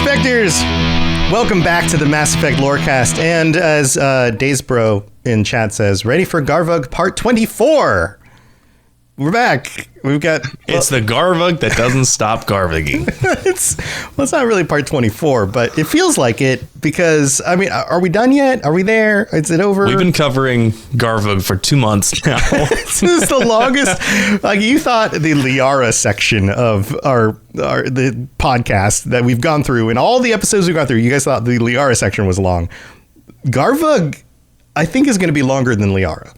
Effectors! Welcome back to the Mass Effect Lorecast, and as Daysbro in chat says, ready for Garvug Part 24! We're back. We've got... It's the Garvug that doesn't stop Garvugging. It's not really Part 24, but it feels like it because, I mean, are we done yet? Are we there? Is it over? We've been covering Garvug for 2 months now. This is the longest. Like, you thought the Liara section of the podcast that we've gone through, and all the episodes we've gone through, you guys thought the Liara section was long. Garvug, I think, is going to be longer than Liara.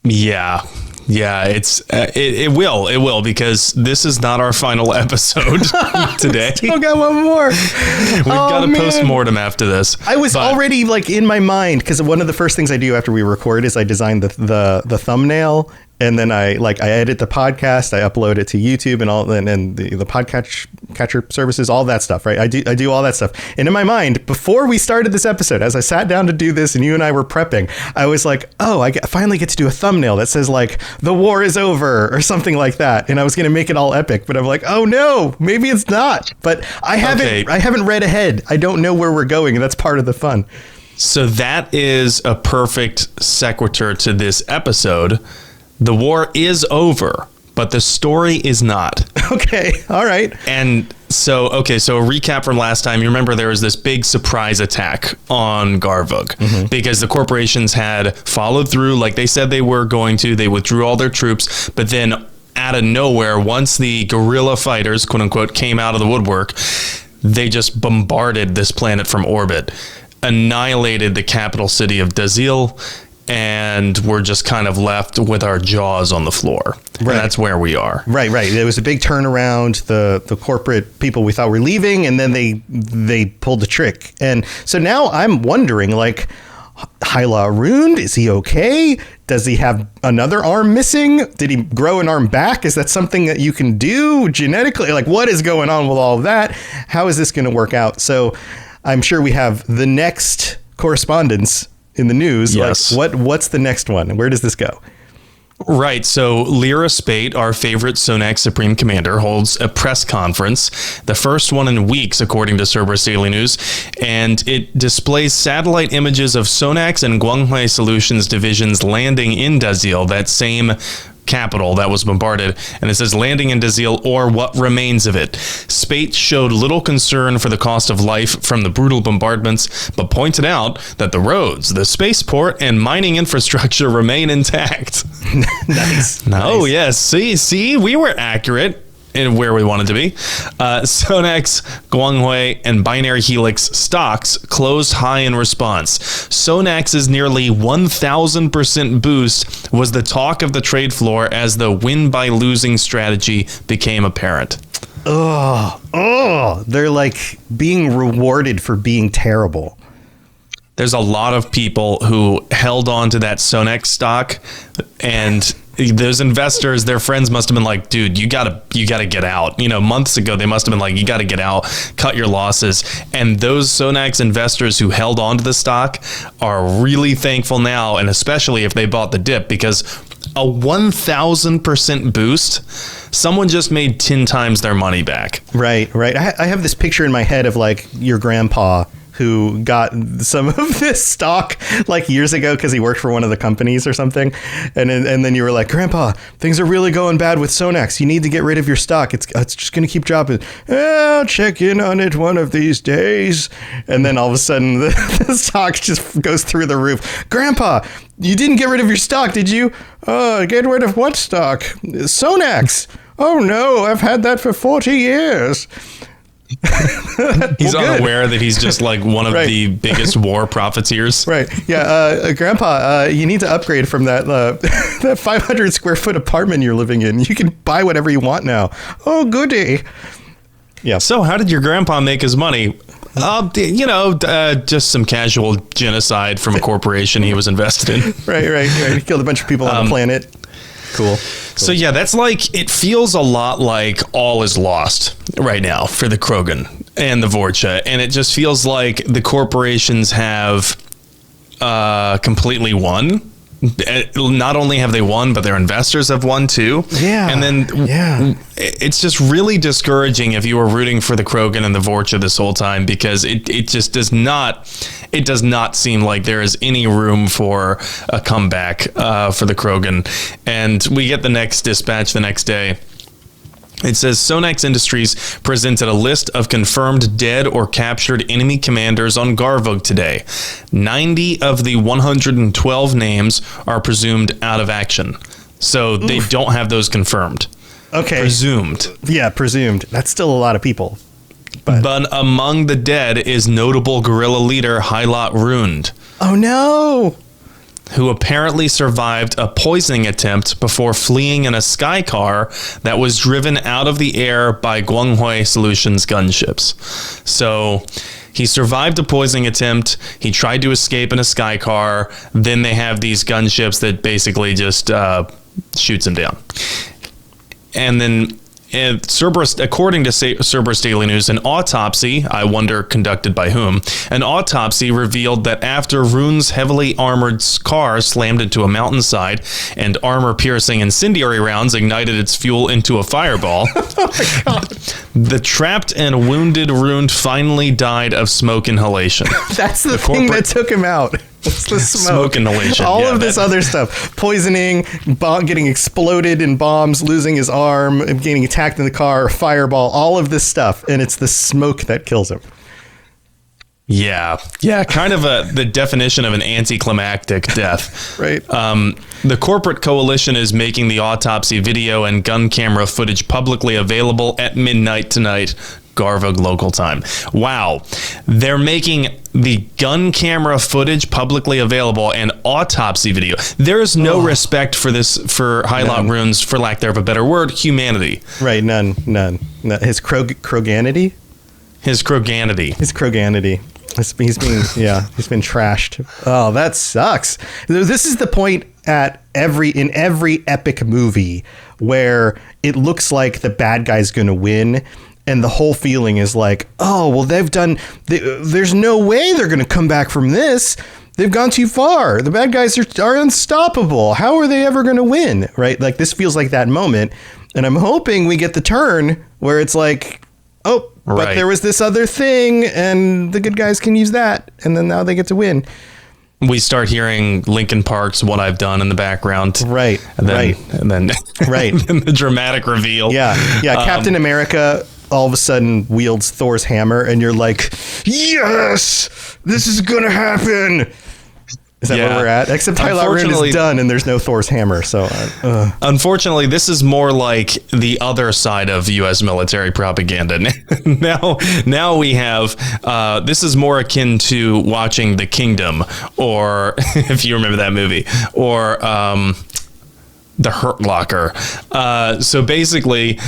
Yeah, it will because this is not our final episode today. Still got one more. We've got a post-mortem after this. I was already like in my mind because one of the first things I do after we record is I design the thumbnail. And then I edit the podcast, I upload it to YouTube and all, and the podcatcher services, all that stuff, right? I do all that stuff. And in my mind, before we started this episode, as I sat down to do this and you and I were prepping, I was like, oh, I finally get to do a thumbnail that says like, the war is over or something like that. And I was going to make it all epic, but I'm like, oh no, maybe it's not. But I haven't read ahead. I don't know where we're going. And that's part of the fun. So that is a perfect sequitur to this episode. The war is over, but the story is not. Okay. All right. And so a recap from last time. You remember there was this big surprise attack on Garvug because the corporations had followed through like they said they were going to. They withdrew all their troops, but then out of nowhere, once the guerrilla fighters, quote unquote, came out of the woodwork, they just bombarded this planet from orbit, annihilated the capital city of Dazil, and we're just kind of left with our jaws on the floor. Right. And that's where we are. Right. There was a big turnaround. The corporate people we thought were leaving, and then they pulled the trick. And so now I'm wondering, like, Hyla Arun, is he okay? Does he have another arm missing? Did he grow an arm back? Is that something that you can do genetically? Like, what is going on with all of that? How is this going to work out? So I'm sure we have the next correspondence in the news. Yes. Like, what's the next one? Where does this go? Right. So Lyra Spate, our favorite Sonax Supreme Commander, holds a press conference, the first one in weeks, according to Cerberus Daily News, and it displays satellite images of Sonax and Guanghui Solutions divisions landing in Dazil, that same capital that was bombarded, and it says landing in Dazil or what remains of it. Spate showed little concern for the cost of life from the brutal bombardments, but pointed out that the roads, the spaceport, and mining infrastructure remain intact. Nice. Oh, yes. See, we were accurate in where we wanted to be. Sonax, Guanghui, and Binary Helix stocks closed high in response. Sonax's nearly 1,000% boost was the talk of the trade floor as the win-by-losing strategy became apparent. Oh, they're like being rewarded for being terrible. There's a lot of people who held on to that Sonax stock, and those investors, their friends must have been like, dude, you gotta get out. You know, months ago, they must have been like, you gotta get out, cut your losses. And those Sonax investors who held on to the stock are really thankful now, and especially if they bought the dip, because a 1,000% boost, someone just made 10 times their money back. Right. I have this picture in my head of like your grandpa who got some of this stock like years ago because he worked for one of the companies or something. And then you were like, Grandpa, things are really going bad with Sonax. You need to get rid of your stock. It's just going to keep dropping. I'll check in on it one of these days. And then all of a sudden the stock just goes through the roof. Grandpa, you didn't get rid of your stock, did you? Get rid of what stock? Sonax. Oh no, I've had that for 40 years. He's unaware that he's just like one of the biggest war profiteers. Right. Yeah. Grandpa, you need to upgrade from that 500 square foot apartment you're living in. You can buy whatever you want now. Oh, goody. Yeah. So how did your grandpa make his money? Just some casual genocide from a corporation he was invested in. Right. He killed a bunch of people on the planet. Cool. So yeah, that's like, it feels a lot like all is lost right now for the Krogan and the Vorcha. And it just feels like the corporations have completely won. not only have they won, but their investors have won too. Yeah. And then it's just really discouraging if you were rooting for the Krogan and the Vorcha this whole time, because it just does not seem like there is any room for a comeback for the Krogan. And we get the next dispatch the next day. It says Sonax Industries presented a list of confirmed dead or captured enemy commanders on Garvug today. 90 of the 112 names are presumed out of action. So they don't have those confirmed. Okay. Presumed. Yeah, presumed. That's still a lot of people. But among the dead is notable guerrilla leader Hylot Rund. Oh, no. Who apparently survived a poisoning attempt before fleeing in a sky car that was driven out of the air by Guanghui Solutions gunships. So he survived a poisoning attempt. He tried to escape in a sky car. Then they have these gunships that basically just shoots him down. And then, Cerberus, according to Cerberus Daily News, an autopsy, I wonder conducted by whom, an autopsy revealed that after Rune's heavily armored car slammed into a mountainside and armor-piercing incendiary rounds ignited its fuel into a fireball, Oh my God. the trapped and wounded Rune finally died of smoke inhalation. That's the thing that took him out. It's the smoke. Smoke inhalation. All of this other stuff. Poisoning, getting exploded in bombs, losing his arm, getting attacked in the car, fireball, all of this stuff. And it's the smoke that kills him. Yeah, kind of the definition of an anticlimactic death. Right. The corporate coalition is making the autopsy video and gun camera footage publicly available at midnight tonight, Garvug local time. Wow. They're making the gun camera footage publicly available and autopsy video. There's no respect for this, for Hylot Rune's, for lack thereof a better word, humanity. Right, none. His Kroganity? His Kroganity. He's been trashed. Oh, that sucks. This is the point in every epic movie where it looks like the bad guy's going to win. And the whole feeling is like, oh, well, there's no way they're going to come back from this. They've gone too far. The bad guys are unstoppable. How are they ever going to win? Right? Like, this feels like that moment. And I'm hoping we get the turn where it's like, oh, but there was this other thing and the good guys can use that. And then now they get to win. We start hearing Linkin Park's What I've Done in the background. Right. And then right. And the dramatic reveal. Yeah. Captain America all of a sudden wields Thor's hammer and you're like, yes, this is going to happen. Is that where we're at? Except Hylot Rune is done and there's no Thor's hammer. So, unfortunately, this is more like the other side of U.S. military propaganda. Now we have, this is more akin to watching The Kingdom, or if you remember that movie, or The Hurt Locker. So basically,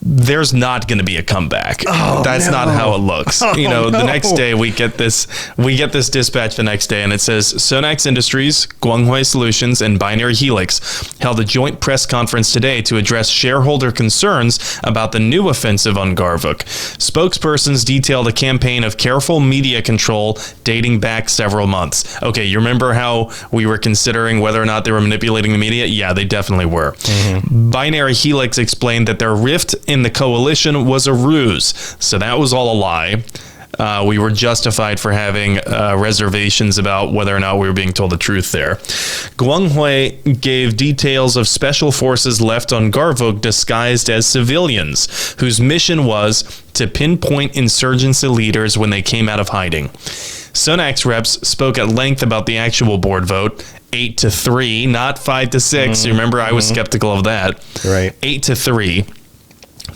there's not going to be a comeback. That's not how it looks. The next day we get this dispatch the next day, and it says Sonax Industries, Guanghui Solutions, and Binary Helix held a joint press conference today to address shareholder concerns about the new offensive on Garvug. Spokespersons detailed a campaign of careful media control dating back several months. Okay, you remember how we were considering whether or not they were manipulating the media? Yeah, they definitely were. Mm-hmm. Binary Helix explained that their rift in the coalition was a ruse. So that was all a lie. We were justified for having reservations about whether or not we were being told the truth there. Guanghui gave details of special forces left on Garvug disguised as civilians, whose mission was to pinpoint insurgency leaders when they came out of hiding. Sonax reps spoke at length about the actual board vote, 8-3, not 5-6. You remember I was skeptical of that. Right. 8-3.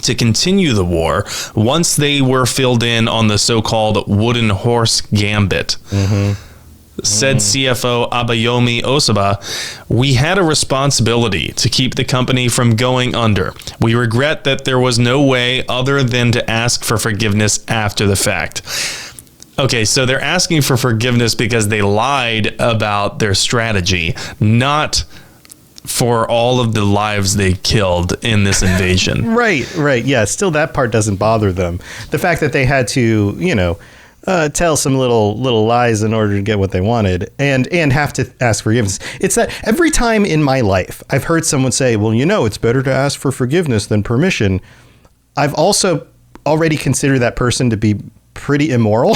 To continue the war once they were filled in on the so-called wooden horse gambit. Said CFO Abayomi Osaba, we had a responsibility to keep the company from going under. We regret that there was no way other than to ask for forgiveness after the fact. Okay, so they're asking for forgiveness because they lied about their strategy, not for all of the lives they killed in this invasion. Right. Yeah, still that part doesn't bother them. The fact that they had to, tell some little lies in order to get what they wanted, and have to ask forgiveness. It's that every time in my life I've heard someone say, well, it's better to ask for forgiveness than permission. I've also already considered that person to be pretty immoral.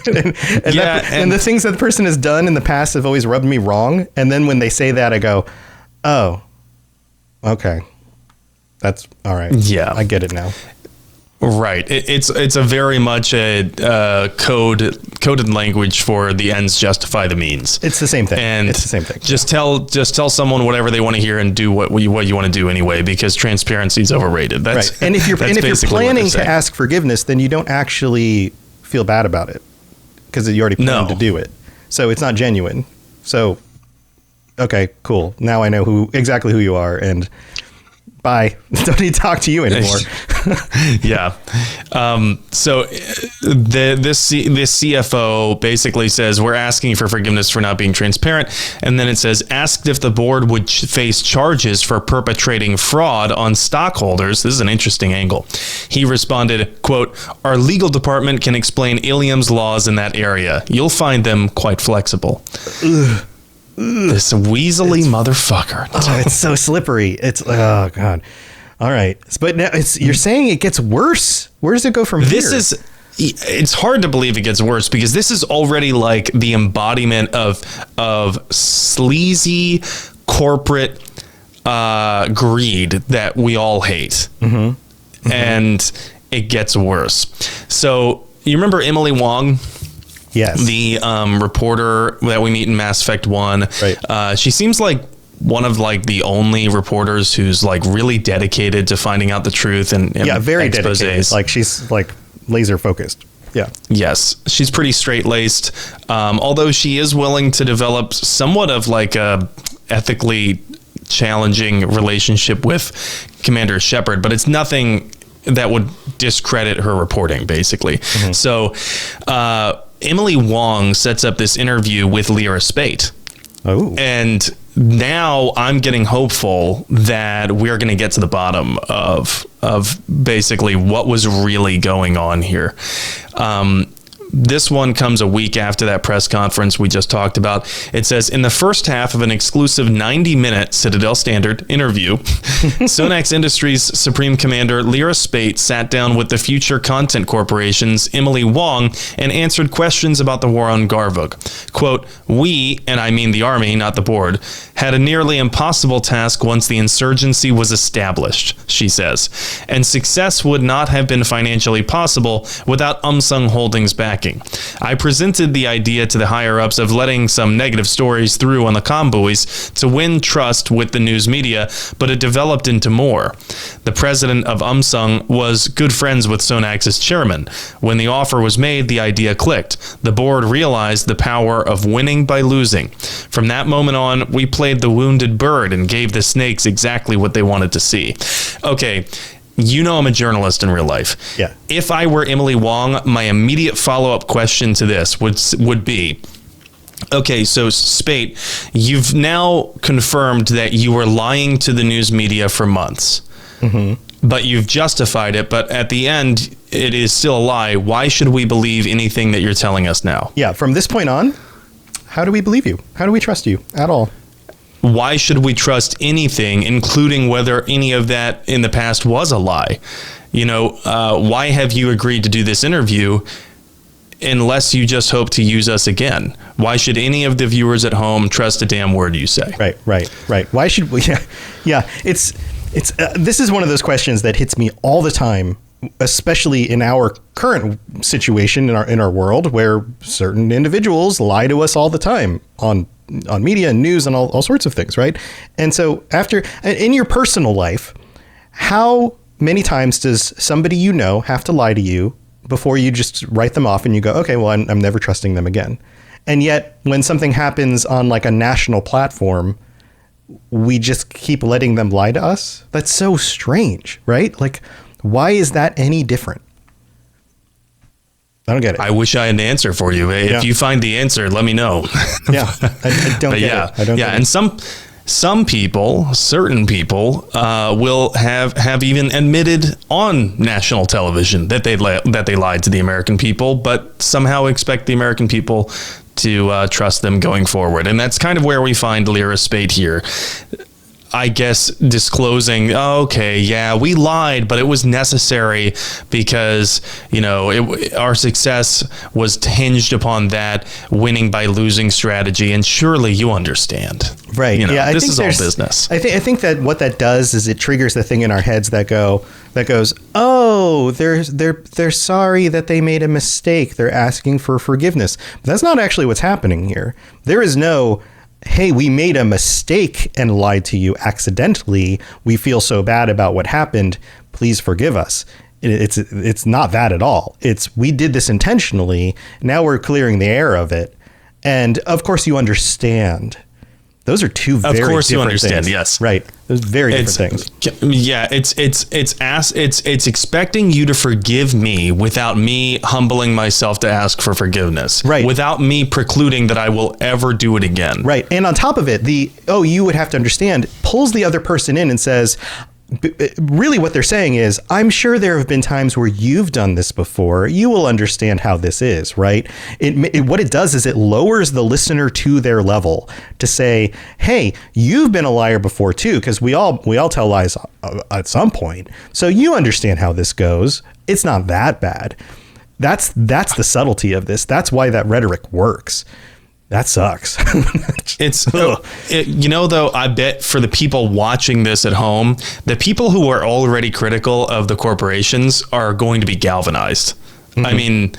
and the things that the person has done in the past have always rubbed me wrong. And then when they say that, I go, oh, okay. That's all right. Yeah. I get it now. Right. It's a very much a coded language for the ends justify the means. It's the same thing. And it's the same thing. Just tell someone whatever they want to hear and do what you want to do anyway, because transparency is overrated. That's right. And if you're planning to ask forgiveness, then you don't actually feel bad about it because you already planned to do it. So it's not genuine. So okay, cool. Now I know exactly who you are, and bye. Don't need to talk to you anymore. Yeah. So this CFO basically says we're asking for forgiveness for not being transparent. And then it says, asked if the board would face charges for perpetrating fraud on stockholders. This is an interesting angle. He responded, quote, our legal department can explain Ilium's laws in that area. You'll find them quite flexible. Ugh. This weaselly motherfucker. Oh, it's so slippery. It's oh god. All right, but now you're saying it gets worse. Where does it go from here? It's hard to believe it gets worse because this is already like the embodiment of sleazy corporate greed that we all hate, and it gets worse. So you remember Emily Wong? Yes. The reporter that we meet in Mass Effect 1. Right. She seems like one of like the only reporters who's like really dedicated to finding out the truth and very exposés. Dedicated. Like she's like laser focused. Yeah. Yes. She's pretty straight-laced. Although she is willing to develop somewhat of like a ethically challenging relationship with Commander Shepard, but it's nothing that would discredit her reporting, basically. So Emily Wong sets up this interview with Lyra Spate. Oh. And now I'm getting hopeful that we're going to get to the bottom of basically what was really going on here. This one comes a week after that press conference we just talked about. It says, in the first half of an exclusive 90-minute Citadel Standard interview, Sonax Industries Supreme Commander Lyra Spate sat down with the Future Content Corporation's Emily Wong and answered questions about the war on Garvug. Quote, we, and I mean the Army, not the board, had a nearly impossible task once the insurgency was established, she says, and success would not have been financially possible without Umsung Holdings backing. I presented the idea to the higher-ups of letting some negative stories through on the comm buoys to win trust with the news media, but it developed into more. The president of Umsung was good friends with Sonax's chairman. When the offer was made, the idea clicked. The board realized the power of winning by losing. From that moment on, we played the wounded bird and gave the snakes exactly what they wanted to see. Okay. You know I'm a journalist in real life. Yeah. If I were Emily Wong, my immediate follow-up question to this would be, okay, so Spate, you've now confirmed that you were lying to the news media for months, but you've justified it, but at the end, it is still a lie. Why should we believe anything that you're telling us now? Yeah, from this point on, how do we believe you? How do we trust you at all? Why should we trust anything, including whether any of that in the past was a lie? You know, why have you agreed to do this interview unless you just hope to use us again? Why should any of the viewers at home trust a damn word you say? Right. Why should we? Yeah. It's this is one of those questions that hits me all the time, especially in our current situation in our world, where certain individuals lie to us all the time on media and news and all sorts of things, right? And so in your personal life, how many times does somebody you know have to lie to you before you just write them off and you go, okay, well, I'm never trusting them again? And yet when something happens on like a national platform, we just keep letting them lie to us? That's so strange, right? Like, why is that any different? I don't get it. I wish I had an answer for you. If you find the answer, let me know. Yeah, I don't get it. I don't get it. Some people, certain people, will have even admitted on national television that they lied to the American people, but somehow expect the American people to trust them going forward. And that's kind of where we find Lyra Spate here. I guess disclosing, okay, yeah, we lied, but it was necessary because, our success was hinged upon that winning by losing strategy. And surely you understand. Right. Yeah. This is all business. I think that what that does is it triggers the thing in our heads that goes, oh, they're sorry that they made a mistake. They're asking for forgiveness. But that's not actually what's happening here. There is no, hey, we made a mistake and lied to you accidentally. We feel so bad about what happened. Please forgive us. It's not that at all. It's, we did this intentionally. Now we're clearing the air of it. And of course you understand. Those are two very different things. Of course you understand, yes. Right. Those very different things. Yeah, it's expecting you to forgive me without me humbling myself to ask for forgiveness. Right. Without me precluding that I will ever do it again. Right. And on top of it, you would have to understand, pulls the other person in and says, really what they're saying is, I'm sure there have been times where you've done this before. You will understand how this is, right? What it does is it lowers the listener to their level to say, hey, you've been a liar before too, because we all tell lies at some point. So you understand how this goes. It's not that bad. That's the subtlety of this. That's why that rhetoric works. That sucks. Though, I bet for the people watching this at home, the people who are already critical of the corporations are going to be galvanized. Mm-hmm. I mean,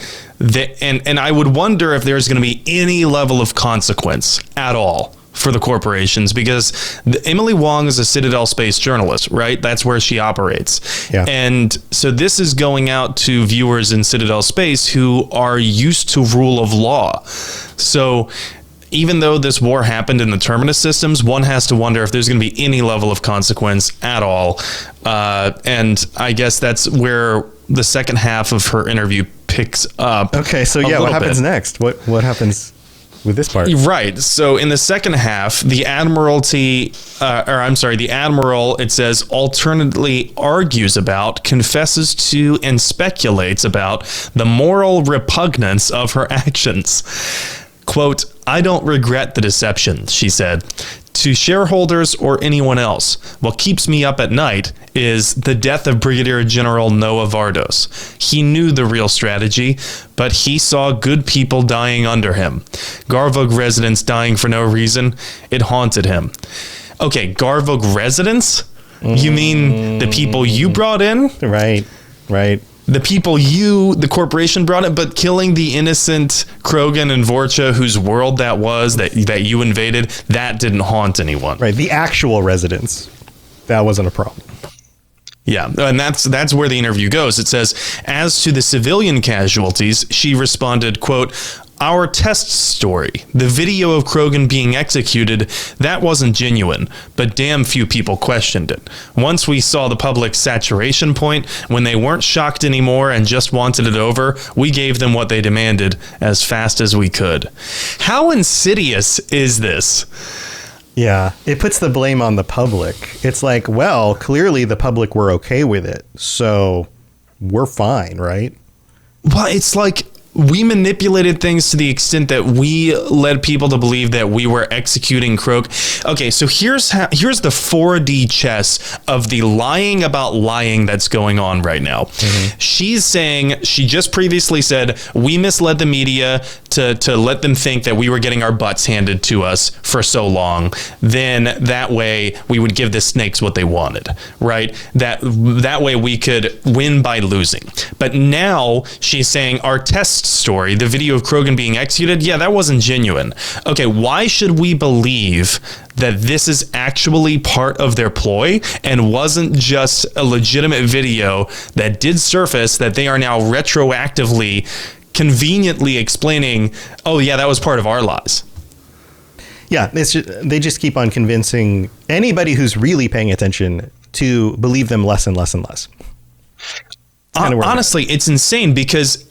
and I would wonder if there's going to be any level of consequence at all for the corporations, because Emily Wong is a Citadel Space journalist, right? That's where she operates. Yeah. And so this is going out to viewers in Citadel Space who are used to rule of law. So even though this war happened in the Terminus systems, one has to wonder if there's going to be any level of consequence at all. And I guess that's where the second half of her interview picks up. Okay, so yeah, what happens next? What happens with this part? Right. So in the second half, the Admiral, it says, alternately argues about, confesses to, and speculates about the moral repugnance of her actions. Quote, I don't regret the deception, she said. To shareholders or anyone else, what keeps me up at night is the death of Brigadier General Noah Vardos. He knew the real strategy, but he saw good people dying under him. Garvug residents dying for no reason. It haunted him. Okay, Garvug residents? You mean the people you brought in? Right. The people the corporation brought in, but killing the innocent Krogan and Vorcha, whose world that was, that you invaded, that didn't haunt anyone. Right, the actual residents. That wasn't a problem. Yeah, and that's where the interview goes. It says, as to the civilian casualties, she responded, quote, our test story, the video of Krogan being executed, that wasn't genuine, but damn few people questioned it. Once we saw the public's saturation point, when they weren't shocked anymore and just wanted it over, we gave them what they demanded as fast as we could. How insidious is this? Yeah, it puts the blame on the public. It's like, well, clearly the public were okay with it, so we're fine, right? Well, it's like we manipulated things to the extent that we led people to believe that we were executing Croak. Okay, so here's the 4D chess of the lying about lying that's going on right now. Mm-hmm. She's saying, she just previously said, we misled the media to let them think that we were getting our butts handed to us for so long. Then that way we would give the snakes what they wanted, right? That way we could win by losing. But now she's saying our test story, the video of Krogan being executed, yeah, that wasn't genuine. Okay, why should we believe that this is actually part of their ploy and wasn't just a legitimate video that did surface that they are now retroactively conveniently explaining, oh yeah, that was part of our lies? Yeah, they just keep on convincing anybody who's really paying attention to believe them less and less and less. Honestly, it's insane because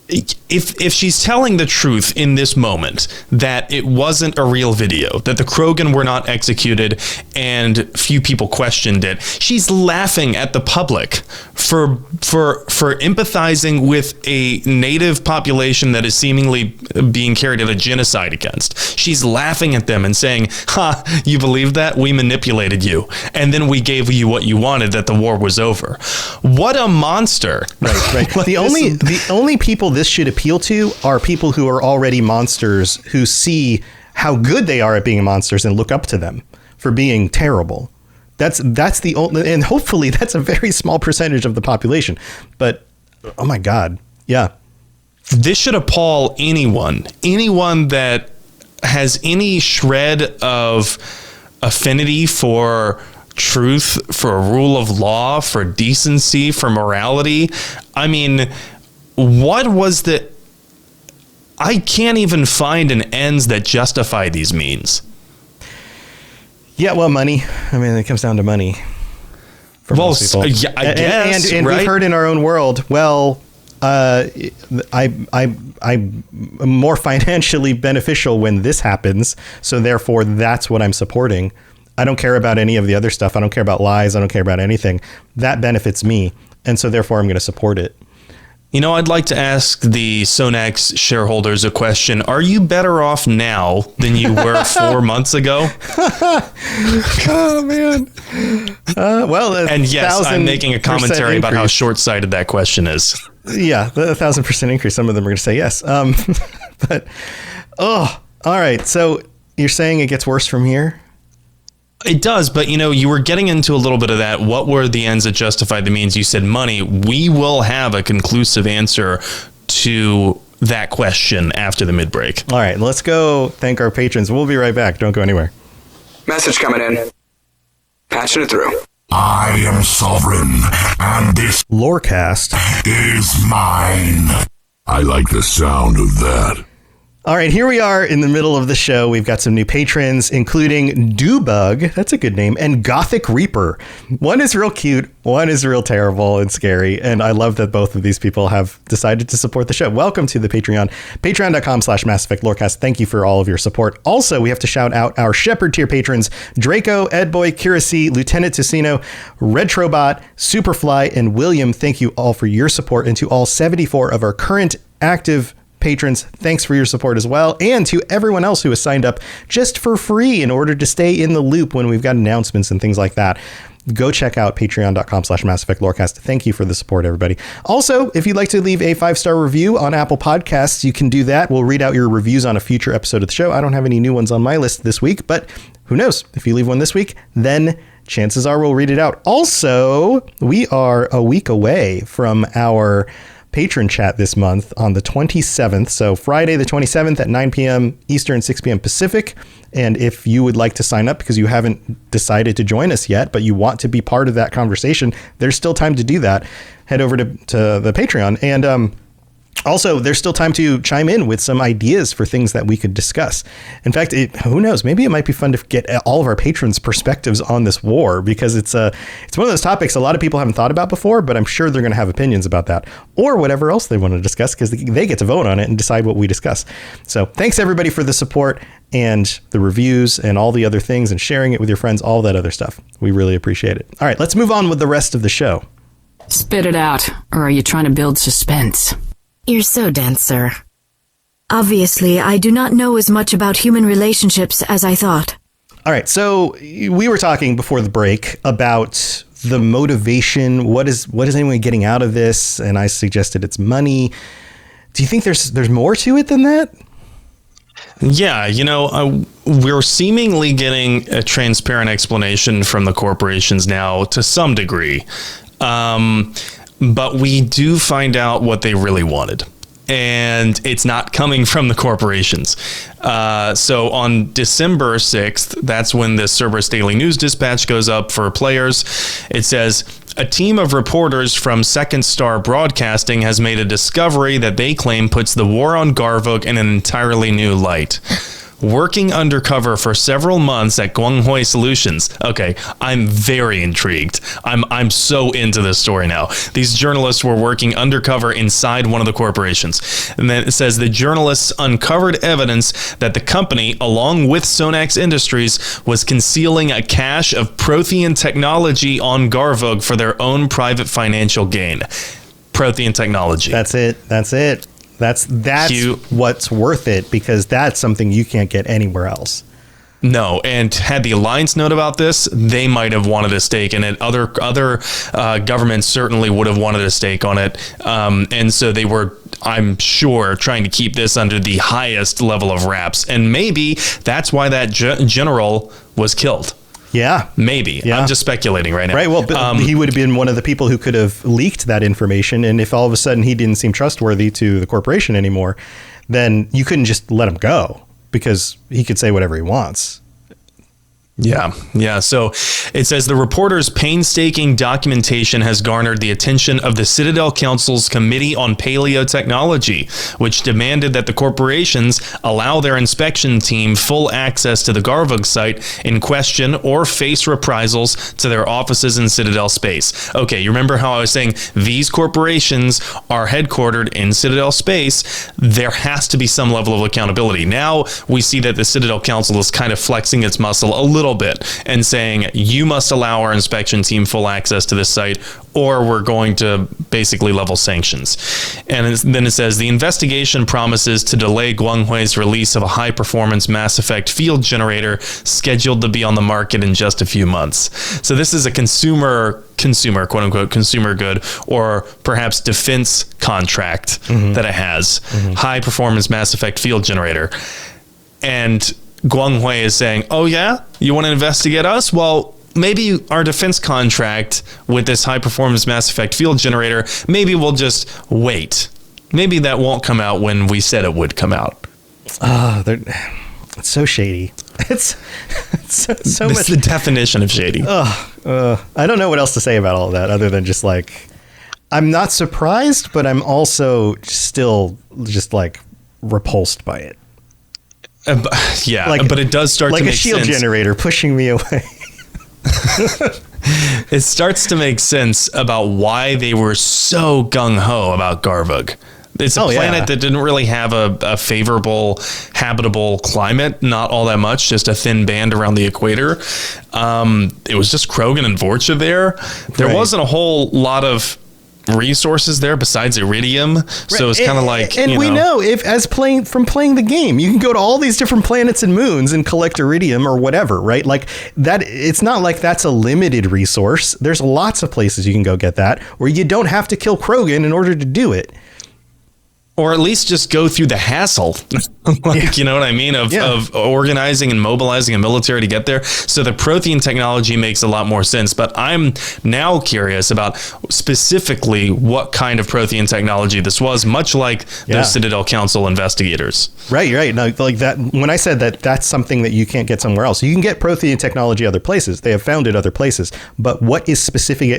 if she's telling the truth in this moment, that it wasn't a real video, that the Krogan were not executed and few people questioned it, she's laughing at the public for empathizing with a native population that is seemingly being carried out a genocide against. She's laughing at them and saying, "Ha, you believe that? We manipulated you. And then we gave you what you wanted, that the war was over." What a monster. Right. The only people this should appeal to are people who are already monsters, who see how good they are at being monsters and look up to them for being terrible. That's the only, and hopefully that's a very small percentage of the population. But oh my God, yeah. This should appall anyone that has any shred of affinity for truth, for a rule of law, for decency, for morality. I mean, what was the... I can't even find an ends that justify these means. Yeah, well, money. I mean, it comes down to money for most people. Yeah, I guess, and right? We've heard in our own world, well, I'm more financially beneficial when this happens, so therefore that's what I'm supporting. I don't care about any of the other stuff. I don't care about lies. I don't care about anything. That benefits me, and so therefore I'm going to support it. You know, I'd like to ask the Sonax shareholders a question. Are you better off now than you were 4 months ago? Oh, man. And yes, I'm making a commentary about how short-sighted that question is. Yeah, the 1,000% increase. Some of them are going to say yes. But, all right. So you're saying it gets worse from here? It does, but you were getting into a little bit of that. What were the ends that justified the means? You said money. We will have a conclusive answer to that question after the mid-break. All right, let's go thank our patrons. We'll be right back. Don't go anywhere. Message coming in. Patching it through. I am sovereign, and this Lorecast is mine. I like the sound of that. All right, here we are in the middle of the show. We've got some new patrons, including Dewbug, that's a good name, and Gothic Reaper. One is real cute, one is real terrible and scary, and I love that both of these people have decided to support the show. Welcome to the Patreon, patreon.com/Mass Effect Lorecast. Thank you for all of your support. Also, we have to shout out our Shepherd tier patrons, Draco, Edboy, Kirasi, Lieutenant Ticino, Retrobot, Superfly, and William. Thank you all for your support, and to all 74 of our current active patrons, thanks for your support as well, and to everyone else who has signed up just for free in order to stay in the loop when we've got announcements and things like that. Go check out patreon.com/Mass Effect Lorecast. Thank you for the support, everybody. Also, if you'd like to leave a 5-star review on Apple Podcasts, you can do that. We'll read out your reviews on a future episode of the show. I don't have any new ones on my list this week, but who knows? If you leave one this week, then chances are we'll read it out. Also, we are a week away from our patron chat this month on the 27th. So Friday the 27th at 9 p.m. Eastern, 6 p.m. Pacific. And if you would like to sign up because you haven't decided to join us yet, but you want to be part of that conversation, there's still time to do that. Head over to the Patreon. And also, there's still time to chime in with some ideas for things that we could discuss. In fact, who knows? Maybe it might be fun to get all of our patrons' perspectives on this war, because it's one of those topics a lot of people haven't thought about before, but I'm sure they're going to have opinions about that or whatever else they want to discuss, because they get to vote on it and decide what we discuss. So thanks, everybody, for the support and the reviews and all the other things and sharing it with your friends, all that other stuff. We really appreciate it. All right, let's move on with the rest of the show. Spit it out, or are you trying to build suspense? You're so dense, sir. Obviously, I do not know as much about human relationships as I thought. All right, so we were talking before the break about the motivation. What is anyone getting out of this? And I suggested it's money. Do you think there's more to it than that? Yeah, we're seemingly getting a transparent explanation from the corporations now to some degree. But we do find out what they really wanted. And it's not coming from the corporations. So on December 6th, that's when the Cerberus Daily News Dispatch goes up for players. It says, a team of reporters from Second Star Broadcasting has made a discovery that they claim puts the war on Garvug in an entirely new light. working undercover for several months at Guanghui Solutions. Okay, I'm very intrigued. I'm so into this story now. These journalists were working undercover inside one of the corporations. And then it says the journalists uncovered evidence that the company, along with Sonax Industries, was concealing a cache of Prothean technology on Garvug for their own private financial gain. Prothean technology. That's it. That's what's worth it, because that's something you can't get anywhere else. No, and had the Alliance known about this, they might have wanted a stake in it. Other governments certainly would have wanted a stake on it. And so they were, I'm sure, trying to keep this under the highest level of wraps. And maybe that's why that general was killed. Yeah. Maybe. Yeah. I'm just speculating right now. Right. Well, he would have been one of the people who could have leaked that information. And if all of a sudden he didn't seem trustworthy to the corporation anymore, then you couldn't just let him go, because he could say whatever he wants. Yeah. So it says the reporter's painstaking documentation has garnered the attention of the Citadel Council's Committee on Paleotechnology, which demanded that the corporations allow their inspection team full access to the Garvug site in question or face reprisals to their offices in Citadel space. Okay, you remember how I was saying these corporations are headquartered in Citadel space? There has to be some level of accountability. Now we see that the Citadel Council is kind of flexing its muscle a little bit and saying, you must allow our inspection team full access to this site, or we're going to basically level sanctions. And then it says the investigation promises to delay Guanghui's release of a high-performance Mass Effect field generator scheduled to be on the market in just a few months. So this is a consumer, quote unquote, consumer good, or perhaps defense contract that it has. High-performance Mass Effect field generator. And Guanghui is saying, oh yeah, you want to investigate us? Well, maybe our defense contract with this high performance Mass Effect field generator, maybe we'll just wait. Maybe that won't come out when we said it would come out. It's so shady. It's so much. It's the definition of shady. I don't know what else to say about all of that, other than just like, I'm not surprised, but I'm also still just like repulsed by it. But it does start to make sense. Like a shield generator pushing me away. It starts to make sense about why they were so gung-ho about Garvug. It's a planet that didn't really have a favorable, habitable climate, not all that much, just a thin band around the equator. It was just Krogan and Vorcha there. There wasn't a whole lot of resources there besides iridium, so it's kind of like, and we know if playing the game, you can go to all these different planets and moons and collect iridium or whatever, right? Like that, it's not like that's a limited resource. There's lots of places you can go get that, or you don't have to kill Krogan in order to do it. Or at least just go through the hassle, you know what I mean, of organizing and mobilizing a military to get there. So the Prothean technology makes a lot more sense. But I'm now curious about specifically what kind of Prothean technology this was, much like the Citadel Council investigators. Right. No, like that. When I said that, that's something that you can't get somewhere else. You can get Prothean technology other places. They have found it other places. But what is specifically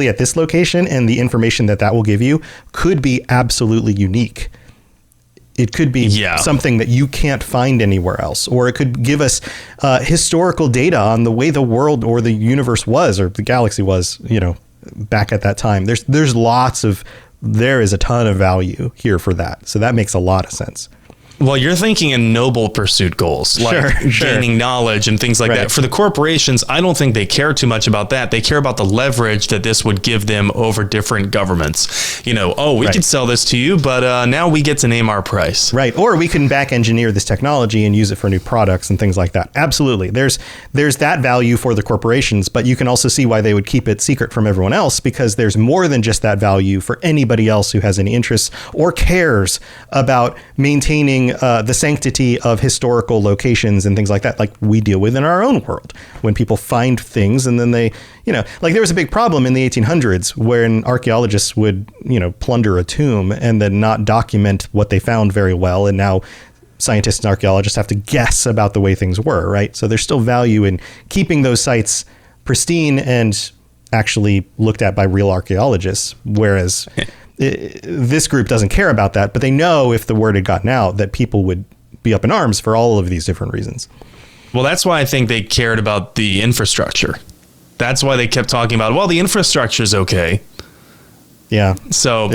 at this location, and the information that will give you, could be absolutely unique. It could be something that you can't find anywhere else, or it could give us historical data on the way the world or the universe was, or the galaxy was, back at that time. There is a ton of value here for that. So that makes a lot of sense. Well, you're thinking in noble pursuit goals, like gaining knowledge and things like that. For the corporations, I don't think they care too much about that. They care about the leverage that this would give them over different governments. We could sell this to you, but now we get to name our price. Right. Or we can back engineer this technology and use it for new products and things like that. Absolutely. There's that value for the corporations, but you can also see why they would keep it secret from everyone else, because there's more than just that value for anybody else who has any interests or cares about maintaining the sanctity of historical locations and things like that, like we deal with in our own world. When people find things and then they, like there was a big problem in the 1800s when archaeologists would, plunder a tomb and then not document what they found very well. And now scientists and archaeologists have to guess about the way things were, right? So there's still value in keeping those sites pristine and actually looked at by real archaeologists, whereas this group doesn't care about that, but they know if the word had gotten out that people would be up in arms for all of these different reasons. Well, that's why I think they cared about the infrastructure. That's why they kept talking about, well, the infrastructure is okay. Yeah. So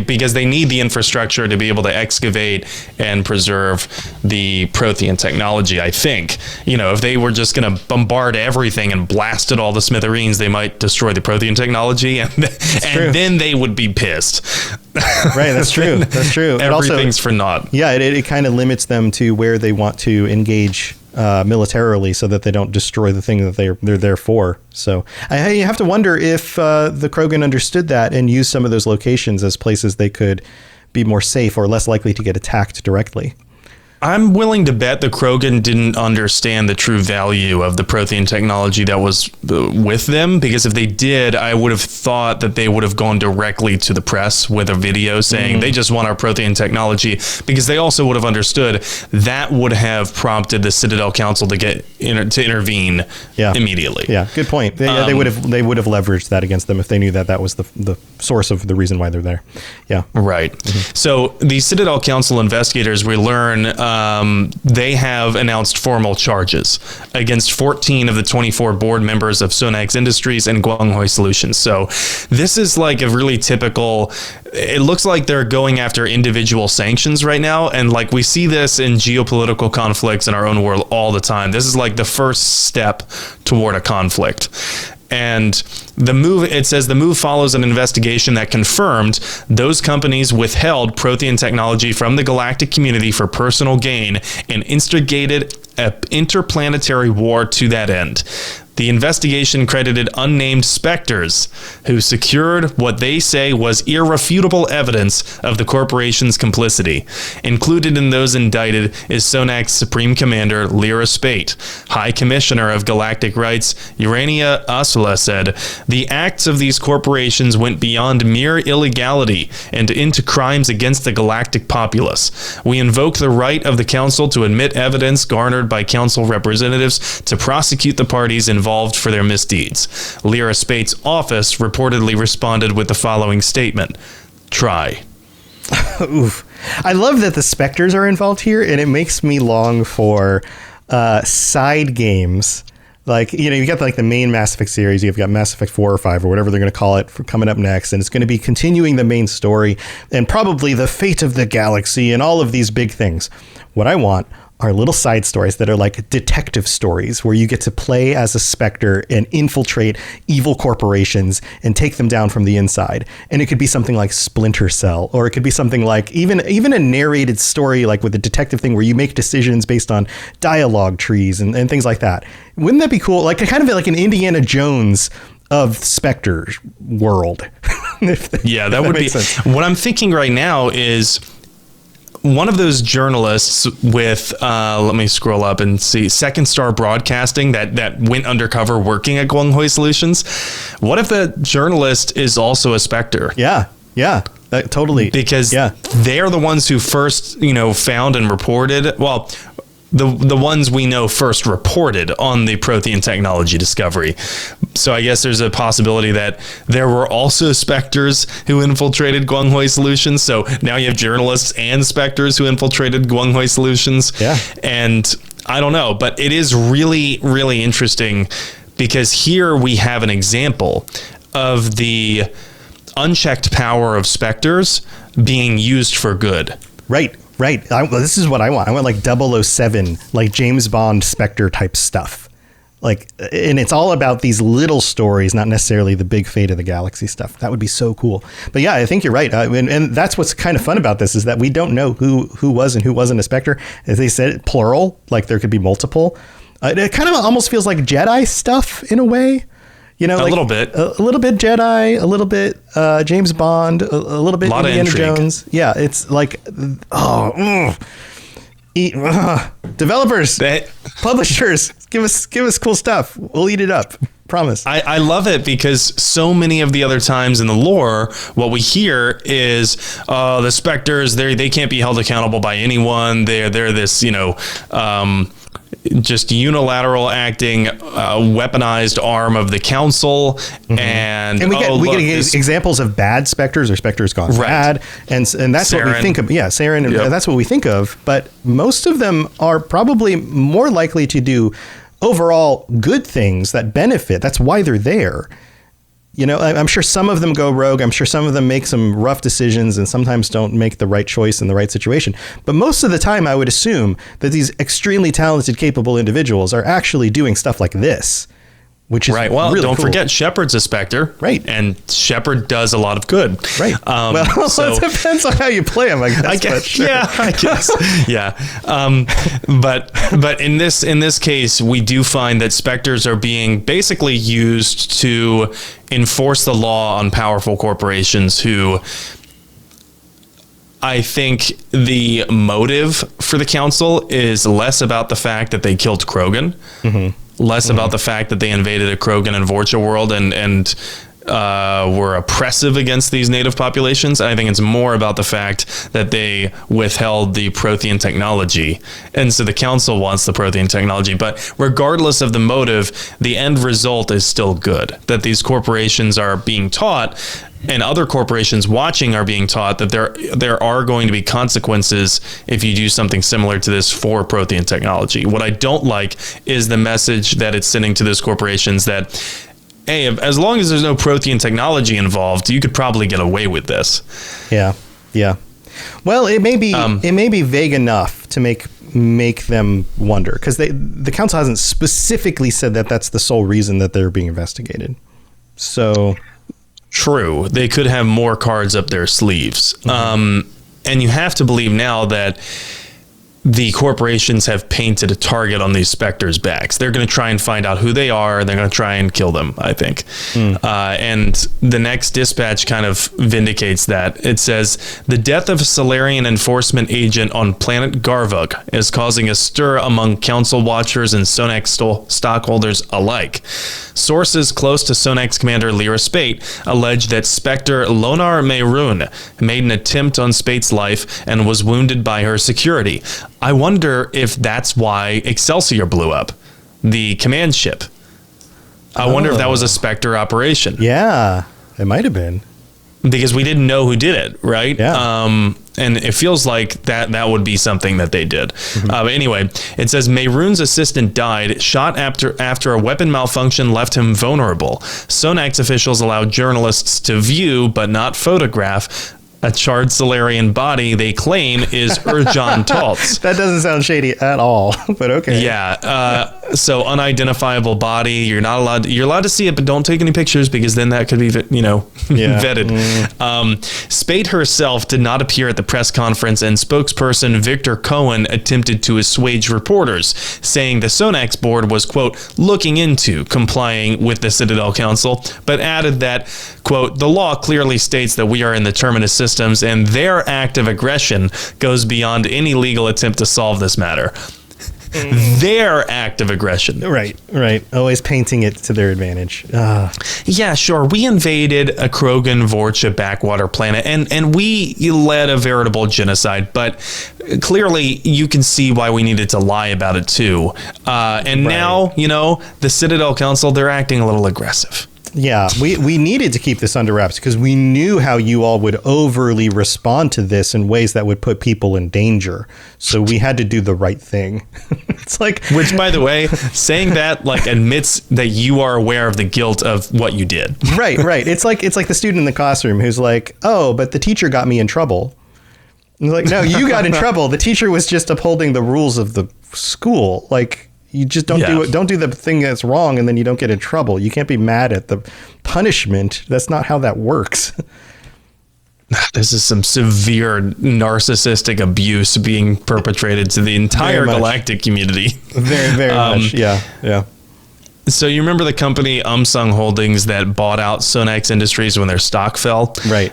because they need the infrastructure to be able to excavate and preserve the Prothean technology, I think. If they were just going to bombard everything and blast it all to smithereens, they might destroy the Prothean technology, and then they would be pissed. Right, that's true. That's true. Everything's for naught. Yeah, it kind of limits them to where they want to engage militarily, so that they don't destroy the thing that they're there for. So you have to wonder if the Krogan understood that and used some of those locations as places they could be more safe or less likely to get attacked directly. I'm willing to bet the Krogan didn't understand the true value of the Prothean technology that was with them, because if they did, I would have thought that they would have gone directly to the press with a video saying they just want our Prothean technology, because they also would have understood that would have prompted the Citadel Council to intervene immediately. Yeah, good point. They would have leveraged that against them if they knew that was the source of the reason why they're there. Yeah, right. So the Citadel Council investigators, we learn they have announced formal charges against 14 of the 24 board members of Sonax Industries and Guanghui Solutions. So this is like a really typical, it looks like they're going after individual sanctions right now. And like we see this in geopolitical conflicts in our own world all the time. This is like the first step toward a conflict. And it says the move follows an investigation that confirmed those companies withheld Prothean technology from the galactic community for personal gain and instigated an interplanetary war to that end. The investigation credited unnamed specters who secured what they say was irrefutable evidence of the corporation's complicity. Included in those indicted is Sonax Supreme Commander Lyra Spate. High Commissioner of Galactic Rights Urania Asula said, "The acts of these corporations went beyond mere illegality and into crimes against the galactic populace. We invoke the right of the Council to admit evidence garnered by Council representatives to prosecute the parties involved for their misdeeds." Lyra Spate's office reportedly responded with the following statement: "Try." Oof. I love that the Spectres are involved here, and it makes me long for side games. Like, you got like the main Mass Effect series, you've got Mass Effect 4 or 5 or whatever they're going to call it for coming up next, and it's going to be continuing the main story and probably the fate of the galaxy and all of these big things. What I want are little side stories that are like detective stories where you get to play as a Spectre and infiltrate evil corporations and take them down from the inside. And it could be something like Splinter Cell, or it could be something like even a narrated story, like with a detective thing where you make decisions based on dialogue trees and things like that. Wouldn't that be cool? Like kind of like an Indiana Jones of Spectre world. Yeah, that would be sense. What I'm thinking right now is one of those journalists with, let me scroll up and see, Second Star Broadcasting that went undercover working at Guanghui Solutions. What if the journalist is also a Spectre? Yeah, totally. Because they're the ones who first, found and reported. Well, the ones we know first reported on the Prothean technology discovery. So I guess there's a possibility that there were also Spectres who infiltrated Guanghui Solutions. So now you have journalists and Spectres who infiltrated Guanghui Solutions. Yeah. And I don't know, but it is really, really interesting because here we have an example of the unchecked power of Spectres being used for good. Right. This is what I want. I want like 007, like James Bond Spectre type stuff. Like, and it's all about these little stories, not necessarily the big fate of the galaxy stuff. That would be so cool. But yeah, I think you're right. And that's what's kind of fun about this is that we don't know who was and who wasn't a Spectre. As they said, plural, like there could be multiple. It kind of almost feels like Jedi stuff in a way. A little bit Jedi, a little bit James Bond, a little bit Indiana Jones. Yeah, it's like, developers, publishers, give us cool stuff. We'll eat it up. Promise. I love it because so many of the other times in the lore, what we hear is the Spectres, they can't be held accountable by anyone. They're this, just unilateral acting, weaponized arm of the council. And we get examples of bad specters or specters gone bad. And that's Saren. what we think of. Yeah, Saren, Yep. that's what we think of. But most of them are probably more likely to do overall good things that benefit. That's why they're there. You know, I'm sure some of them go rogue. I'm sure some of them make some rough decisions and sometimes don't make the right choice in the right situation. But most of the time, I would assume that these extremely talented, capable individuals are actually doing stuff like this, which is right. Well, really don't cool. forget Shepard's a Spectre. Right. And Shepard does a lot of good. Right. It depends on how you play them, I guess. I guess, but sure. yeah, I guess, yeah. But in this case, we do find that Spectres are being basically used to enforce the law on powerful corporations who, I think the motive for the council is less about the fact that they killed Krogan, less about the fact that they invaded a Krogan and Vorcha world and were oppressive against these native populations. I think it's more about the fact that they withheld the Prothean technology. And so the council wants the Prothean technology. But regardless of the motive, the end result is still good. That these corporations are being taught, and other corporations watching are being taught, that there are going to be consequences if you do something similar to this for Prothean technology. What I don't like is the message that it's sending to those corporations that, hey, as long as there's no Prothean technology involved, you could probably get away with this. Yeah. Well, it may be vague enough to make them wonder, because the council hasn't specifically said that that's the sole reason that they're being investigated. So true, they could have more cards up their sleeves. And you have to believe now that the corporations have painted a target on these Spectres' backs. They're going to try and find out who they are. They're going to try and kill them, I think. And the next dispatch kind of vindicates that. It says, the death of a Solarian enforcement agent on planet Garvug is causing a stir among council watchers and Sonax stockholders alike. Sources close to Sonax Commander Lyra Spate allege that Spectre Lonar Mayroon made an attempt on Spate's life and was wounded by her security. I wonder if that's why Excelsior blew up, the command ship. I wonder if that was a Spectre operation. yeah, it might have been. Because we didn't know who did it, right? Yeah. And it feels like that would be something that they did. But anyway, it says Mayroon's assistant died, shot after a weapon malfunction left him vulnerable. Sonax officials allowed journalists to view, but not photograph, a charred Solarian body they claim is Urjan Taltz. That doesn't sound shady at all, but okay. Yeah. So unidentifiable body. You're allowed to see it, but don't take any pictures, because then that could be, vetted. Spate herself did not appear at the press conference, and spokesperson Victor Cohen attempted to assuage reporters, saying the Sonax board was, quote, looking into complying with the Citadel Council, but added that, quote, the law clearly states that we are in the Terminus systems, and their act of aggression goes beyond any legal attempt to solve this matter. Their act of aggression. Right. Always painting it to their advantage. Yeah, sure. We invaded a Krogan Vorcha backwater planet, and we led a veritable genocide, but clearly you can see why we needed to lie about it too. Now, the Citadel Council, they're acting a little aggressive. Yeah, we needed to keep this under wraps because we knew how you all would overly respond to this in ways that would put people in danger. So we had to do the right thing. It's like, which, by the way, saying that like admits that you are aware of the guilt of what you did. Right. It's like the student in the classroom who's like, oh, but the teacher got me in trouble. And like, no, you got in trouble. The teacher was just upholding the rules of the school. Like, you just don't do the thing that's wrong, and then you don't get in trouble. You can't be mad at the punishment. That's not how that works. This is some severe narcissistic abuse being perpetrated to the entire galactic community. Very much. Yeah. So you remember the company Umsung Holdings that bought out Sonax Industries when their stock fell? Right.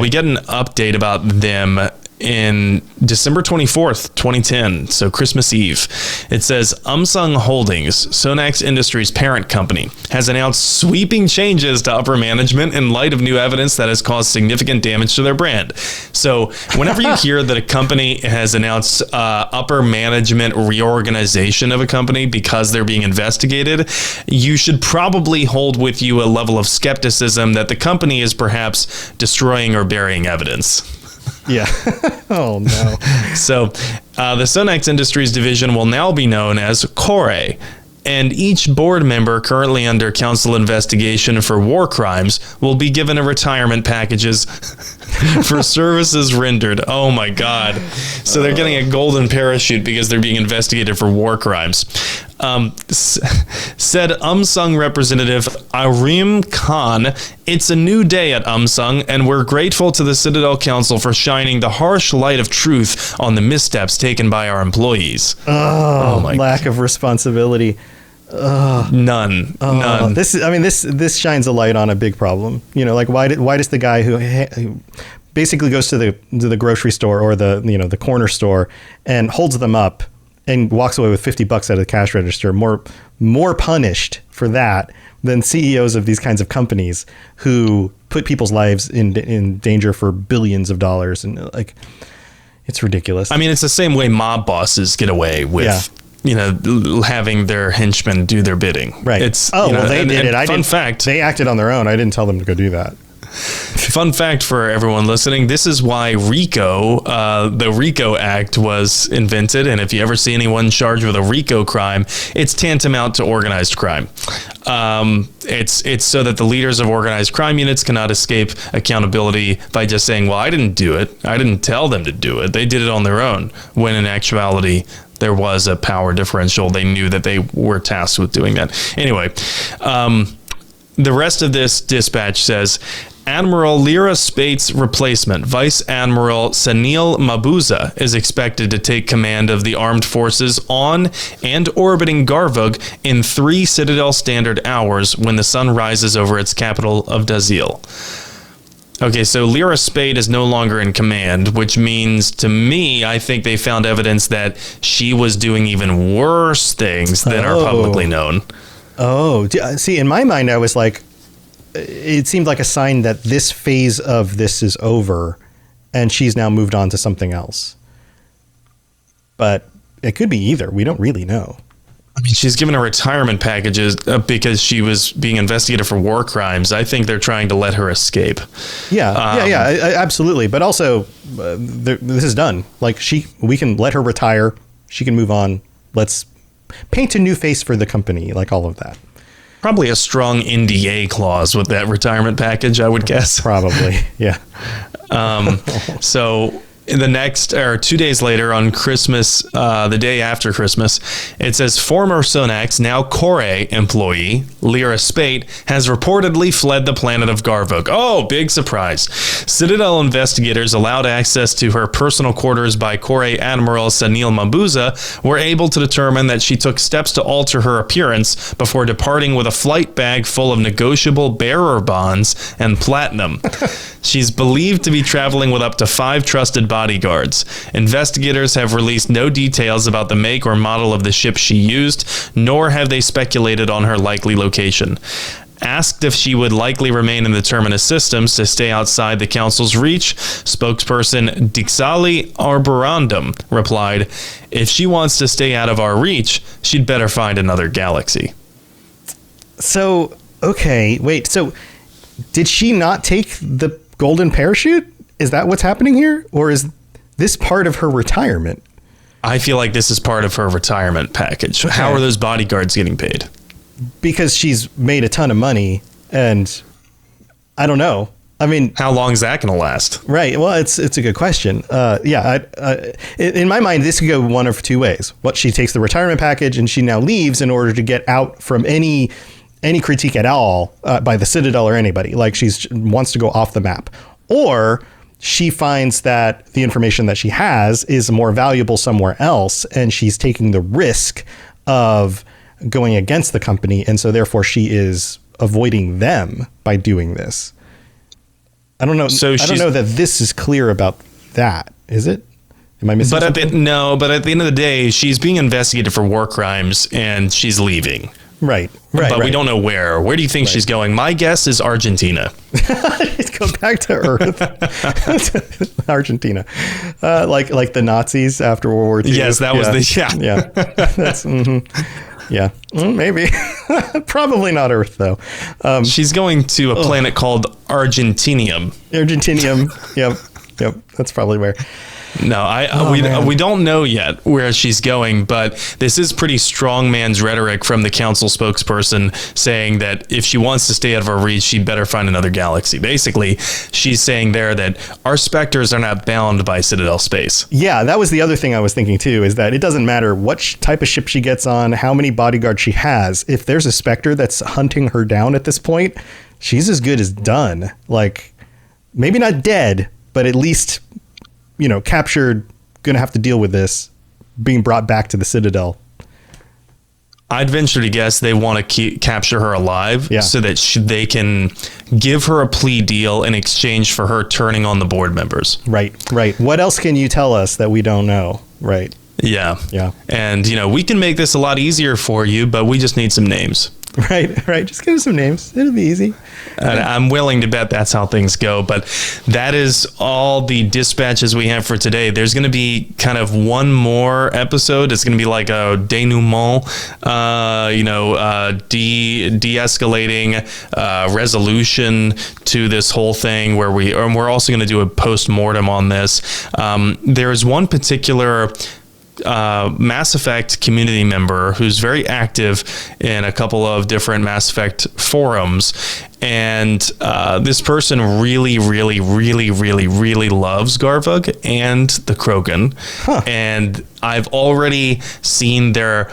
We get an update about them in December 24th, 2010, so Christmas Eve. It says, Umsung Holdings, Sonax Industries' parent company, has announced sweeping changes to upper management in light of new evidence that has caused significant damage to their brand. So whenever you hear that a company has announced upper management reorganization of a company because they're being investigated, you should probably hold with you a level of skepticism that the company is perhaps destroying or burying evidence. Yeah. Oh, no. So the Sonax Industries division will now be known as Core, and each board member currently under council investigation for war crimes will be given a retirement packages for services rendered. Oh, my God. So they're getting a golden parachute because they're being investigated for war crimes. Said Umsung representative Arim Khan, it's a new day at Umsung, and we're grateful to the Citadel Council for shining the harsh light of truth on the missteps taken by our employees. Oh my lack of responsibility. None. This shines a light on a big problem. You know, like why does the guy who basically goes to the grocery store or the corner store and holds them up and walks away with $50 out of the cash register, more punished for that than CEOs of these kinds of companies who put people's lives in danger for billions of dollars, and like, it's ridiculous. I mean, it's the same way mob bosses get away with, having their henchmen do their bidding. Right. It's they did it. Fun fact, they acted on their own. I didn't tell them to go do that. Fun fact for everyone listening, this is why the RICO Act was invented. And if you ever see anyone charged with a RICO crime, it's tantamount to organized crime. It's so that the leaders of organized crime units cannot escape accountability by just saying, well, I didn't do it. I didn't tell them to do it. They did it on their own, when in actuality, there was a power differential. They knew that they were tasked with doing that. Anyway, the rest of this dispatch says, Admiral Lyra Spate's replacement, Vice Admiral Sanil Mabuza, is expected to take command of the armed forces on and orbiting Garvug in 3 Citadel Standard hours when the sun rises over its capital of Dazil. Okay, so Lyra Spate is no longer in command, which means, to me, I think they found evidence that she was doing even worse things than are publicly known. Oh, see, in my mind, I was like, it seemed like a sign that this phase of this is over and she's now moved on to something else. But it could be either. We don't really know. I mean, she's given her retirement packages because she was being investigated for war crimes. I think they're trying to let her escape. Yeah, absolutely. But also, this is done. Like, we can let her retire. She can move on. Let's paint a new face for the company, like all of that. Probably a strong NDA clause with that retirement package, I would guess. Probably, yeah. So the next, or 2 days later on Christmas, the day after Christmas, it says former Sonax, now Core employee, Lyra Spate, has reportedly fled the planet of Garvug. Oh, big surprise. Citadel investigators allowed access to her personal quarters by Core Admiral Sanil Mabuza were able to determine that she took steps to alter her appearance before departing with a flight bag full of negotiable bearer bonds and platinum. She's believed to be traveling with up to 5 trusted bodyguards. Investigators have released no details about the make or model of the ship she used, nor have they speculated on her likely location. Asked if she would likely remain in the Terminus systems to stay outside the Council's reach, spokesperson Dixali Arborandum replied, if she wants to stay out of our reach, she'd better find another galaxy. So, okay, wait, so did she not take the golden parachute? Is that what's happening here? Or is this part of her retirement? I feel like this is part of her retirement package. Okay. How are those bodyguards getting paid? Because she's made a ton of money, and I don't know. I mean, how long is that going to last? Right. Well, it's a good question. In my mind, this could go one of 2 ways. What, she takes the retirement package and she now leaves in order to get out from any critique at all by the Citadel or anybody. Like, she wants to go off the map, or she finds that the information that she has is more valuable somewhere else, and she's taking the risk of going against the company, and so therefore she is avoiding them by doing this. I don't know. So I don't know that this is clear about that. Is it? Am I missing something? But at the end of the day, she's being investigated for war crimes and she's leaving. Right. But we don't know where. Where do you think she's going? My guess is Argentina. Let's go back to Earth. Argentina. Like the Nazis after World War II. Yes, that was Yeah. That's, yeah. Maybe. Probably not Earth, though. She's going to a planet called Argentinium. Yep. That's probably where. No, we don't know yet where she's going, but this is pretty strong man's rhetoric from the council spokesperson saying that if she wants to stay out of our reach, she'd better find another galaxy. Basically, she's saying there that our specters are not bound by Citadel space. Yeah, that was the other thing I was thinking too, is that it doesn't matter what type of ship she gets on, how many bodyguards she has. If there's a specter that's hunting her down at this point, she's as good as done. Like, maybe not dead, but at least, captured, going to have to deal with this, being brought back to the Citadel. I'd venture to guess they want to capture her alive so that they can give her a plea deal in exchange for her turning on the board members. Right. What else can you tell us that we don't know? Right. Yeah. And, we can make this a lot easier for you, but we just need some names. Right. Just give us some names. It'll be easy. I'm willing to bet that's how things go, but that is all the dispatches we have for today. There's going to be kind of one more episode. It's going to be like a denouement, de-escalating resolution to this whole thing where we're also going to do a post-mortem on this. There's one particular Mass Effect community member who's very active in a couple of different Mass Effect forums, and this person really loves Garvug and the Krogan, and I've already seen their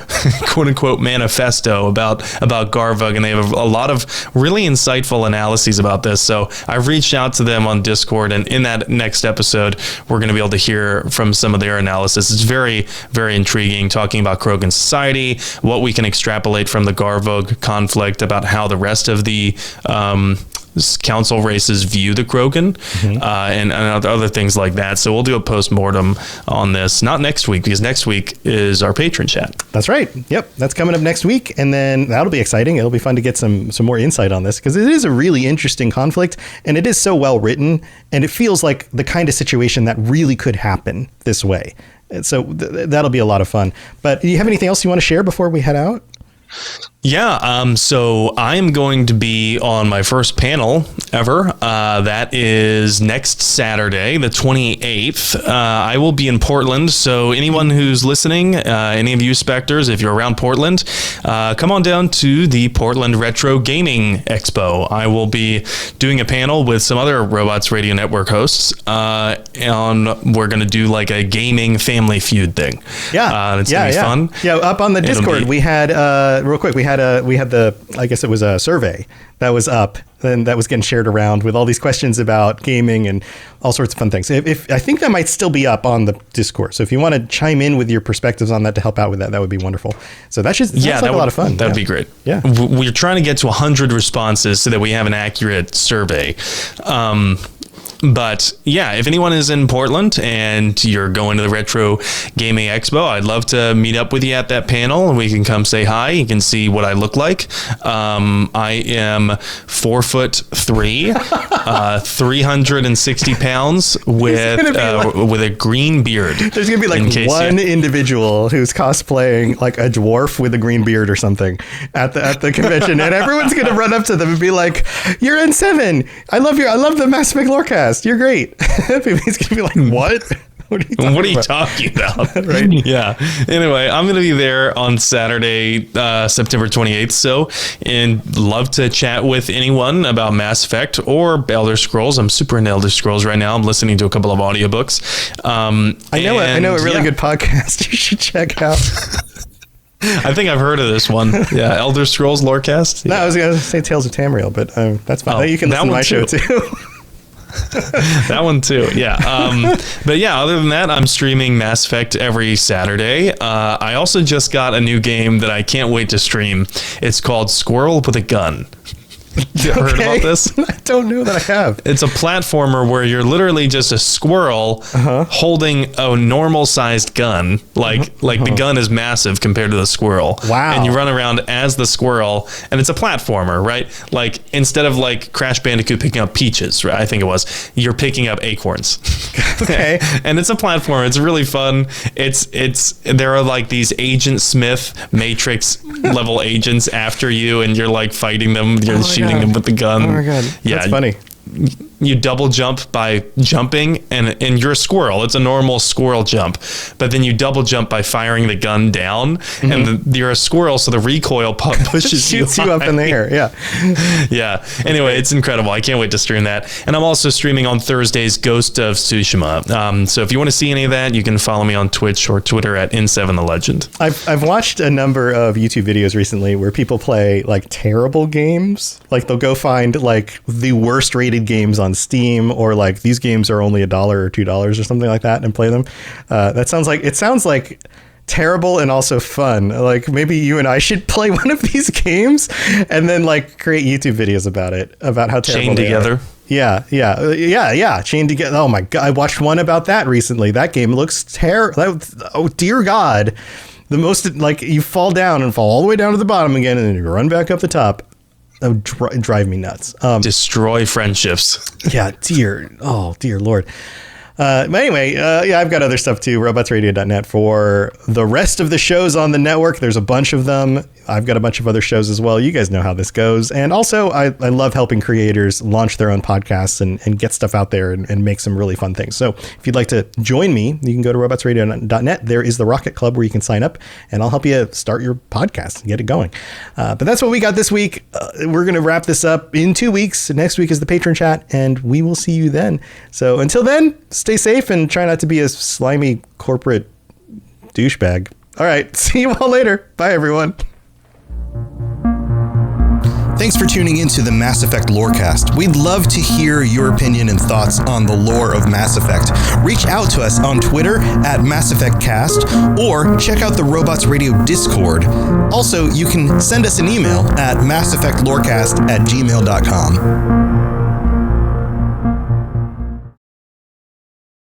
quote unquote manifesto about Garvug, and they have a lot of really insightful analyses about this. So I've reached out to them on Discord, and in that next episode, we're going to be able to hear from some of their analysis. It's very, very intriguing, talking about Krogan society, what we can extrapolate from the Garvug conflict about how the rest of the council races view the Krogan, and other things like that. So we'll do a post-mortem on this, not next week, because next week is our patron chat. That's right. Yep. That's coming up next week. And then that'll be exciting. It'll be fun to get some more insight on this, because it is a really interesting conflict, and it is so well written, and it feels like the kind of situation that really could happen this way. And so that'll be a lot of fun. But do you have anything else you want to share before we head out? Yeah, so I am going to be on my first panel ever. That is next Saturday, the 28th. I will be in Portland, so anyone who's listening, any of you Spectres, if you're around Portland, come on down to the Portland Retro Gaming Expo. I will be doing a panel with some other Robots Radio Network hosts, and we're going to do like a gaming family feud thing. Yeah, it's going to be fun. Yeah, up on the Discord, we had, real quick, we had the, I guess it was a survey that was up, and that was getting shared around with all these questions about gaming and all sorts of fun things. If I think that might still be up on the Discord, so if you want to chime in with your perspectives on that to help out with that, that would be wonderful. So that should sounds like a lot of fun. That would be great. Yeah, we're trying to get to 100 responses so that we have an accurate survey. But yeah, if anyone is in Portland and you're going to the Retro Gaming Expo, I'd love to meet up with you at that panel, and we can come say hi. You can see what I look like. I am 4'3", 360 pounds with a green beard. There's gonna be like one individual who's cosplaying like a dwarf with a green beard or something at the convention, and everyone's gonna run up to them and be like, "You're N7. I love the Mass Effect Lorecast. You're great." He's gonna be like, "What? What are you talking about?" Right? Yeah. Anyway, I'm going to be there on Saturday, September 28th. So, and love to chat with anyone about Mass Effect or Elder Scrolls. I'm super into Elder Scrolls right now. I'm listening to a couple of audiobooks. I know a really good podcast you should check out. I think I've heard of this one. Yeah, Elder Scrolls Lorecast. No, I was going to say Tales of Tamriel, but that's fine. You can listen to my show too. That one too, yeah. But yeah, other than that, I'm streaming Mass Effect every Saturday. I also just got a new game that I can't wait to stream. It's called Squirrel with a Gun. You heard about this? I don't know that I have. It's a platformer where you're literally just a squirrel holding a normal-sized gun. The gun is massive compared to the squirrel. Wow. And you run around as the squirrel, and it's a platformer, right? Like, instead of, like, Crash Bandicoot picking up peaches, right? I think it was, you're picking up acorns. Okay. And it's a platformer. It's really fun. There are, like, these Agent Smith Matrix level agents after you, and you're, like, fighting them. You're shooting them with the gun. Oh my God. Yeah. That's funny. You double jump by jumping, and you're a squirrel. It's a normal squirrel jump, but then you double jump by firing the gun down, and you're a squirrel, so the recoil pushes Shoots you up in the air. Yeah. Yeah. Anyway, it's incredible. I can't wait to stream that. And I'm also streaming on Thursdays Ghost of Tsushima. So if you want to see any of that, you can follow me on Twitch or Twitter at N7TheLegend. I've watched a number of YouTube videos recently where people play like terrible games. Like they'll go find like the worst rated games on Steam, or like these games are only $1 or $2 or something like that, and play them. It sounds like terrible and also fun. Like maybe you and I should play one of these games and then like create YouTube videos about how terrible Chained they together. are. Yeah. Chained together. Oh my God. I watched one about that recently. That game looks terrible. Oh dear God. The most, like, you fall down and fall all the way down to the bottom again, and then you run back up the top. That would drive me nuts. Destroy friendships. Yeah, dear Lord. But anyway, I've got other stuff too. Robotsradio.net for the rest of the shows on the network. There's a bunch of them. I've got a bunch of other shows as well. You guys know how this goes. And also, I love helping creators launch their own podcasts and get stuff out there and make some really fun things. So if you'd like to join me, you can go to robotsradio.net. There is the Rocket Club where you can sign up, and I'll help you start your podcast and get it going. But that's what we got this week. We're going to wrap this up in 2 weeks. Next week is the patron chat, and we will see you then. So until then, stay safe and try not to be a slimy corporate douchebag. All right. See you all later. Bye, everyone. Thanks for tuning into the Mass Effect Lorecast. We'd love to hear your opinion and thoughts on the lore of Mass Effect. Reach out to us on Twitter at Mass Effect Cast, or check out the Robots Radio Discord. Also, you can send us an email at masseffectlorecast@gmail.com.